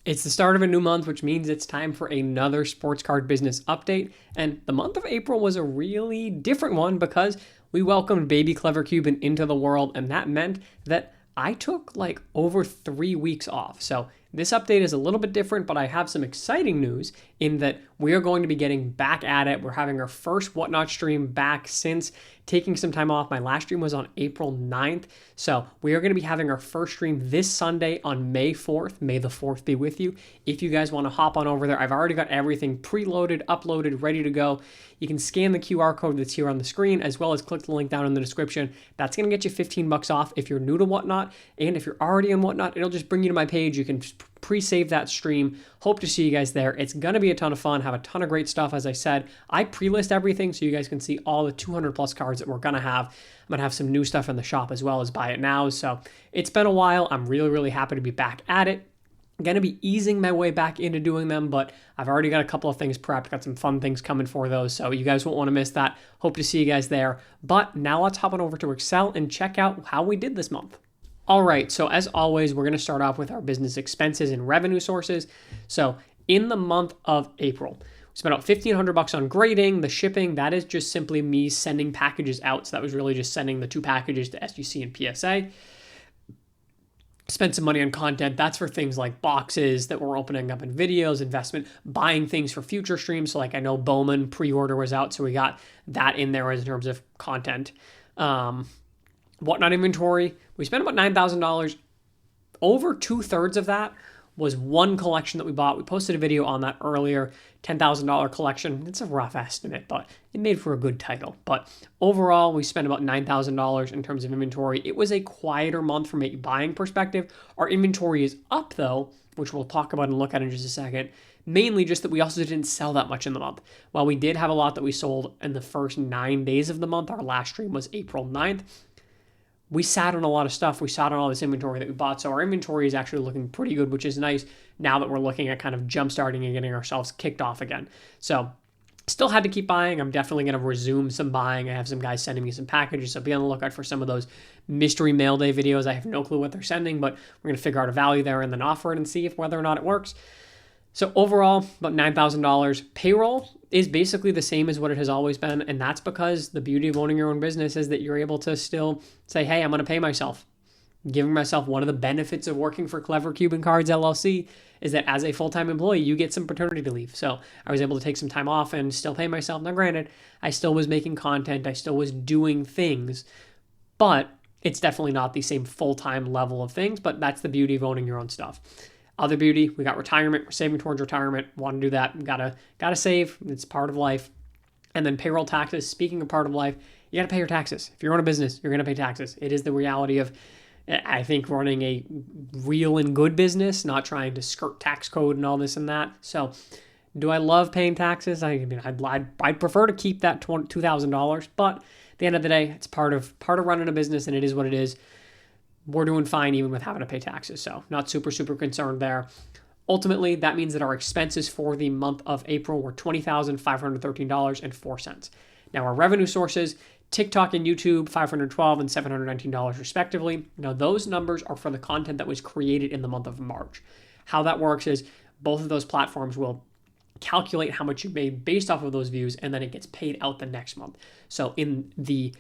It's the start of a new month, which means it's time for another sports card business update. And the month of April was a really different one because we welcomed baby Clever Cuban into the world, and that meant that I took like over 3 weeks off. So this update is a little bit different, but I have some exciting news in that we are going to be getting back at it. We're having our first Whatnot stream back since taking some time off. My last stream was on April 9th. So we are going to be having our first stream this Sunday on May 4th. May the 4th be with you. If you guys want to hop on over there, I've already got everything preloaded, uploaded, ready to go. You can scan the QR code that's here on the screen, as well as click the link down in the description. That's going to get you 15 bucks off if you're new to Whatnot. And if you're already in Whatnot, it'll just bring you to my page. You can pre-save that stream. Hope to see you guys there. It's going to be a ton of fun, have a ton of great stuff. As I said, I pre-list everything so you guys can see all the 200 plus cards that we're going to have. I'm going to have some new stuff in the shop as well as buy it now. So it's been a while. I'm really, really happy to be back at it. I'm going to be easing my way back into doing them, but I've already got a couple of things prepped, got some fun things coming for those, so you guys won't want to miss that. Hope to see you guys there. But now let's hop on over to Excel and check out how we did this month. All right, so as always, we're going to start off with our business expenses and revenue sources. So in the month of April, we spent about $1,500 on grading. The shipping, that is just simply me sending packages out. So that was really just sending the 2 packages to SGC and PSA. Spent some money on content. That's for things like boxes that we're opening up in videos, investment, buying things for future streams. So like I know Bowman pre-order was out, so we got that in there in terms of content. Whatnot inventory, we spent about $9,000. Over 2/3 of that was one collection that we bought. We posted a video on that earlier, $10,000 collection. It's a rough estimate, but it made for a good title. But overall, we spent about $9,000 in terms of inventory. It was a quieter month from a buying perspective. Our inventory is up though, which we'll talk about and look at in just a second. Mainly just that we also didn't sell that much in the month. While we did have a lot that we sold in the first 9 days of the month, our last stream was April 9th. We sat on a lot of stuff. We sat on all this inventory that we bought. So our inventory is actually looking pretty good, which is nice now that we're looking at kind of jumpstarting and getting ourselves kicked off again. So still had to keep buying. I'm definitely going to resume some buying. I have some guys sending me some packages, so be on the lookout for some of those mystery mail day videos. I have no clue what they're sending, but we're going to figure out a value there and then offer it and see if whether or not it works. So overall, about $9,000. Payroll is basically the same as what it has always been, and that's because the beauty of owning your own business is that you're able to still say, hey, I'm going to pay myself. Giving myself one of the benefits of working for Clever Cuban Cards LLC is that as a full-time employee, you get some paternity leave. So I was able to take some time off and still pay myself. Now granted, I still was making content, I still was doing things, but it's definitely not the same full-time level of things, but that's the beauty of owning your own stuff. Other beauty, we got retirement. We're saving towards retirement. Want to do that? Gotta save. It's part of life. And then payroll taxes. Speaking of part of life, you gotta pay your taxes. If you're on a business, you're gonna pay taxes. It is the reality of, I think, running a real and good business, not trying to skirt tax code and all this and that. So, do I love paying taxes? I mean, I'd prefer to keep that $2,000, but at the end of the day, it's part of running a business, and it is what it is. We're doing fine even with having to pay taxes, so not super concerned there. Ultimately, that means that our expenses for the month of April were $20,513.04. Now, our revenue sources, TikTok and YouTube, $512 and $719 respectively. Now, those numbers are for the content that was created in the month of March. How that works is both of those platforms will calculate how much you made based off of those views, and then it gets paid out the next month. So in the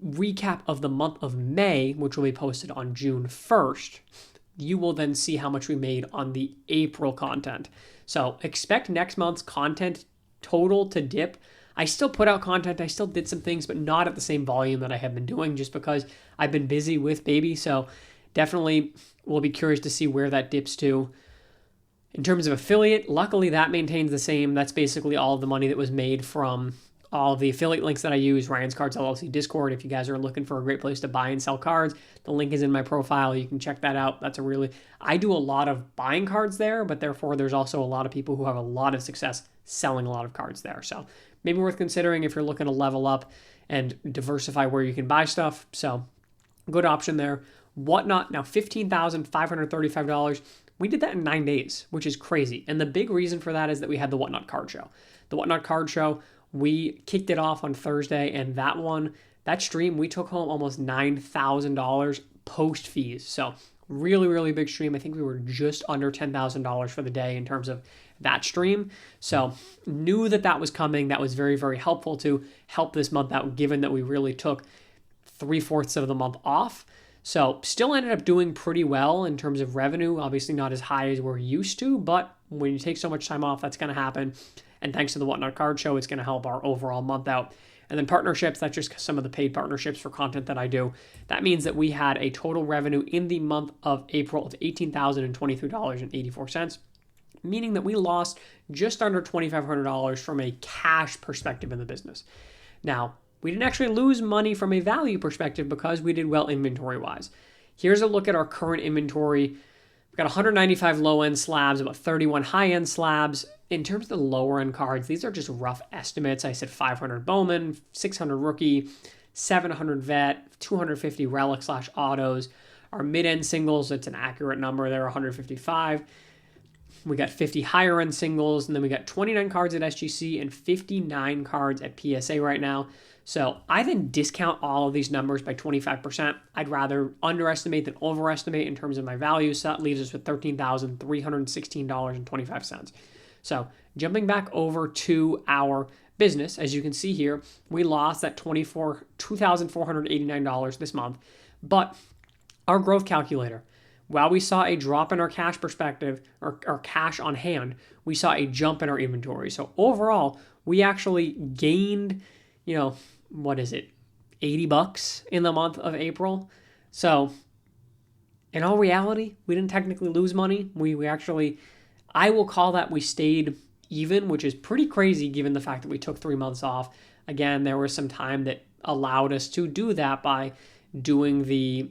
recap of the month of May, which will be posted on June 1st, you will then see how much we made on the April content. So expect next month's content total to dip. I still put out content, I still did some things, but not at the same volume that I have been doing just because I've been busy with baby. So definitely we'll be curious to see where that dips to. In terms of affiliate, luckily that maintains the same. That's basically all of the money that was made from all of the affiliate links that I use, Ryan's Cards LLC Discord. If you guys are looking for a great place to buy and sell cards, the link is in my profile. You can check that out. I do a lot of buying cards there, but therefore there's also a lot of people who have a lot of success selling a lot of cards there. So maybe worth considering if you're looking to level up and diversify where you can buy stuff. So good option there. Whatnot, now $15,535. We did that in 9 days, which is crazy. And the big reason for that is that we had the Whatnot Card Show. The Whatnot Card Show, we kicked it off on Thursday, and that stream, we took home almost $9,000 post fees. So Really, really big stream. I think we were just under $10,000 for the day in terms of that stream. So knew that that was coming. That was very, very helpful to help this month out, given that we really took 3/4 of the month off. So still ended up doing pretty well in terms of revenue. Obviously not as high as we're used to, but when you take so much time off, that's going to happen. And thanks to the Whatnot Card Show, it's going to help our overall month out. And then partnerships, that's just some of the paid partnerships for content that I do. That means that we had a total revenue in the month of April of $18,023.84, meaning that we lost just under $2,500 from a cash perspective in the business. Now, we didn't actually lose money from a value perspective because we did well inventory-wise. Here's a look at our current inventory. We've got 195 low-end slabs, about 31 high-end slabs. In terms of the lower-end cards, these are just rough estimates. I said 500 Bowman, 600 Rookie, 700 Vet, 250 Relic/Autos. Our mid-end singles, it's an accurate number. They're 155. We got 50 higher-end singles, and then we got 29 cards at SGC and 59 cards at PSA right now. So I didn't discount all of these numbers by 25%. I'd rather underestimate than overestimate in terms of my value. So that leaves us with $13,316.25. So jumping back over to our business, as you can see here, we lost that $2,489 this month. But our growth calculator, while we saw a drop in our cash perspective, or cash on hand, we saw a jump in our inventory. So overall, we actually gained, what is it, $80 in the month of April. So in all reality, we didn't technically lose money. We actually, I will call that we stayed even, which is pretty crazy given the fact that we took 3 months off. Again, there was some time that allowed us to do that by doing the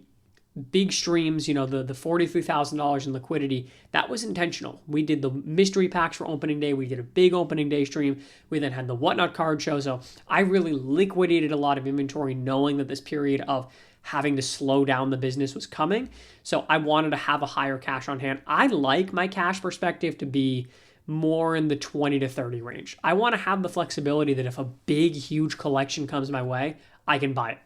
big streams, the $43,000 in liquidity. That was intentional. We did the mystery packs for opening day. We did a big opening day stream. We then had the Whatnot Card Show. So I really liquidated a lot of inventory knowing that this period of having to slow down the business was coming. So I wanted to have a higher cash on hand. I like my cash perspective to be more in the 20 to 30 range. I want to have the flexibility that if a big, huge collection comes my way, I can buy it.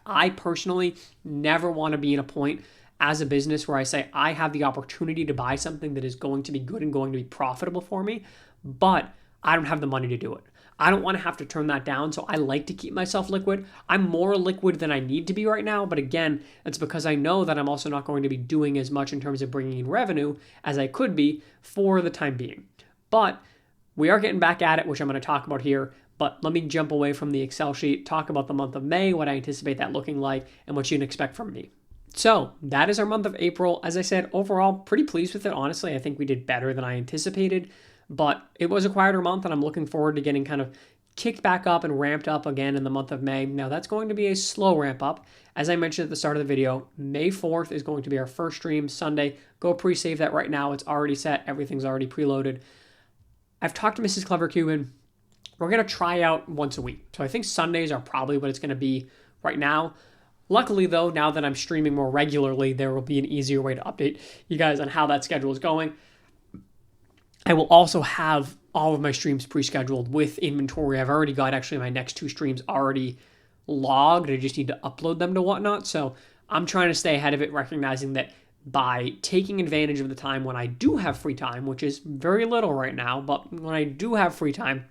I personally never want to be in a point as a business where I say I have the opportunity to buy something that is going to be good and going to be profitable for me, but I don't have the money to do it. I don't want to have to turn that down, so I like to keep myself liquid. I'm more liquid than I need to be right now, but again, it's because I know that I'm also not going to be doing as much in terms of bringing in revenue as I could be for the time being. But we are getting back at it, which I'm going to talk about here. But let me jump away from the Excel sheet, talk about the month of May, what I anticipate that looking like, and what you can expect from me. So that is our month of April. As I said, overall, pretty pleased with it. Honestly, I think we did better than I anticipated, but it was a quieter month, and I'm looking forward to getting kind of kicked back up and ramped up again in the month of May. Now, that's going to be a slow ramp up. As I mentioned at the start of the video, May 4th is going to be our first stream, Sunday. Go pre-save that right now. It's already set. Everything's already preloaded. I've talked to Mrs. Clever Cuban. We're going to try out once a week. So I think Sundays are probably what it's going to be right now. Luckily, though, now that I'm streaming more regularly, there will be an easier way to update you guys on how that schedule is going. I will also have all of my streams pre-scheduled with inventory. I've already got actually my next 2 streams already logged. I just need to upload them to Whatnot. So I'm trying to stay ahead of it, recognizing that by taking advantage of the time when I do have free time, which is very little right now, but when I do have free time,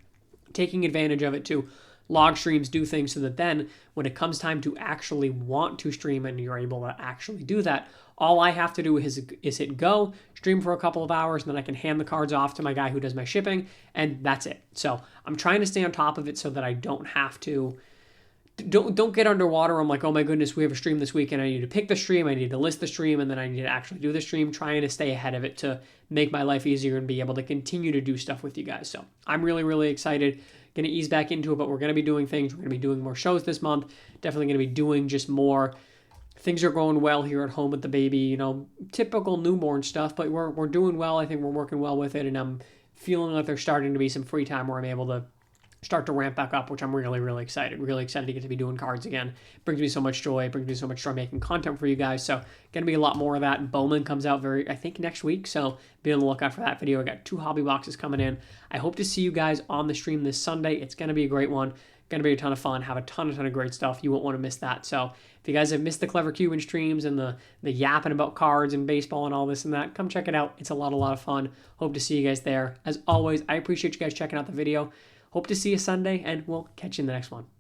taking advantage of it to log streams, do things so that then when it comes time to actually want to stream and you're able to actually do that, all I have to do is hit go, stream for a couple of hours, and then I can hand the cards off to my guy who does my shipping, and that's it. So I'm trying to stay on top of it so that I don't have to, don't get underwater. I'm like, oh my goodness, we have a stream this week and I need to pick the stream, I need to list the stream, and then I need to actually do the stream, trying to stay ahead of it to make my life easier and be able to continue to do stuff with you guys. So I'm really, really excited. Going to ease back into it, but we're going to be doing things. We're going to be doing more shows this month. Definitely going to be doing just more. Things are going well here at home with the baby, typical newborn stuff, but we're doing well. I think we're working well with it, and I'm feeling like there's starting to be some free time where I'm able to start to ramp back up, which I'm really, really excited. Really excited to get to be doing cards again. It brings me so much joy. It brings me so much joy making content for you guys. So going to be a lot more of that. Bowman comes out I think next week. So be on the lookout for that video. I got 2 hobby boxes coming in. I hope to see you guys on the stream this Sunday. It's going to be a great one. Going to be a ton of fun. Have a ton of great stuff. You won't want to miss that. So if you guys have missed the Clever Cuban streams and the yapping about cards and baseball and all this and that, come check it out. It's a lot of fun. Hope to see you guys there. As always, I appreciate you guys checking out the video. Hope to see you Sunday, and we'll catch you in the next one.